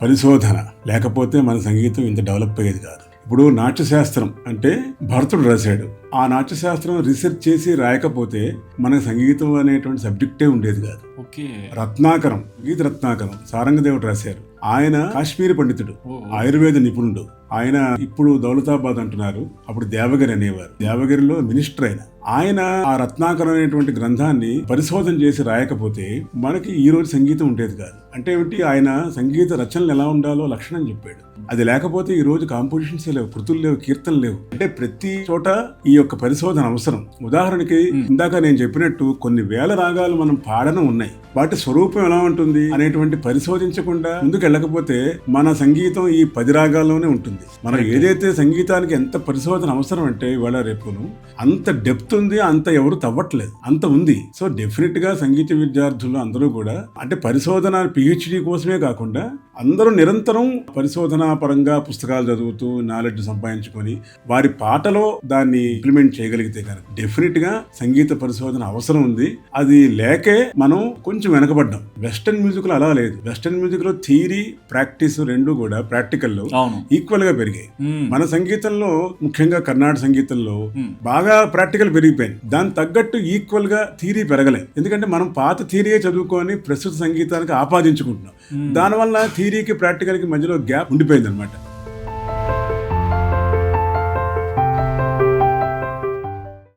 పరిశోధన లేకపోతే మన సంగీతం ఇంత డెవలప్ అయ్యేది కాదు. ఇప్పుడు నాట్యశాస్త్రం అంటే భరతుడు రాశాడు. ఆ నాట్యశాస్త్రం రీసెర్చ్ చేసి రాయకపోతే మన సంగీతం అనేటువంటి సబ్జెక్టే ఉండేది కాదు. రత్నాకరం, గీత రత్నాకరం సారంగదేవుడు రాశారు. ఆయన కాశ్మీరీ పండితుడు, ఆయుర్వేద నిపుణుడు. ఆయన ఇప్పుడు దౌలతాబాద్ అంటున్నారు, అప్పుడు దేవగిరి అనేవారు. దేవగిరిలో మినిస్టర్ ఆయన ఆ రత్నాకరం అనేటువంటి గ్రంథాన్ని పరిశోధన చేసి రాయకపోతే మనకి ఈ రోజు సంగీతం ఉండేది కాదు. అంటే ఏమిటి, ఆయన సంగీత రచనలు ఎలా ఉండాలో లక్షణం చెప్పాడు. అది లేకపోతే ఈ రోజు కాంపోజిషన్స్ లేవు, కృతులు లేవు, కీర్తనలు లేవు. అంటే ప్రతి చోట ఈ యొక్క పరిశోధన అవసరం. ఉదాహరణకి ఇందాక నేను చెప్పినట్టు కొన్ని వేల రాగాలు మనం పాడడం ఉన్నాయి, వాటి స్వరూపం ఎలా ఉంటుంది అనేటువంటి పరిశోధించకుండా ముందుకు వెళ్ళకపోతే మన సంగీతం ఈ 10 రాగాల్లోనే ఉంటుంది. మనం ఏదైతే సంగీతానికి ఎంత పరిశోధన అవసరం అంటే ఇవాళ రేపును అంత డెప్త్ ఉంది, అంత ఎవరు తవ్వట్లేదు, అంత ఉంది. సో డెఫినెట్ గా సంగీత విద్యార్థులు అందరూ కూడా అంటే పరిశోధన PhD కోసమే కాకుండా అందరూ నిరంతరం పరిశోధన పరంగా పుస్తకాలు చదువుతూ నాలెడ్జ్ సంపాదించుకొని వారి పాటలో దాన్ని ఇంప్లిమెంట్ చేయగలిగితే కనుక డెఫినెట్ గా సంగీత పరిశోధన అవసరం ఉంది. అది లేకే మనం కొంచెం వెనకబడ్డాం. వెస్టర్న్ మ్యూజిక్ లో అలా లేదు. వెస్టర్న్ మ్యూజిక్ లో థియరీ ప్రాక్టీస్ రెండు కూడా ప్రాక్టికల్ లో ఈక్వల్ గా పెరిగాయి. మన సంగీతంలో ముఖ్యంగా కర్ణాటక సంగీతంలో బాగా ప్రాక్టికల్ పెరిగిపోయింది. దాని తగ్గట్టు ఈక్వల్ గా థియరీ పెరగలేదు. ఎందుకంటే మనం పాత థియరీయే చదువుకొని ప్రస్తుత సంగీతానికి ఆపాదించుకుంటున్నాం. దానివల్ల థియరీకి ప్రాక్టికల్ కి మధ్యలో గ్యాప్ ఉండిపోయింది అనమాట.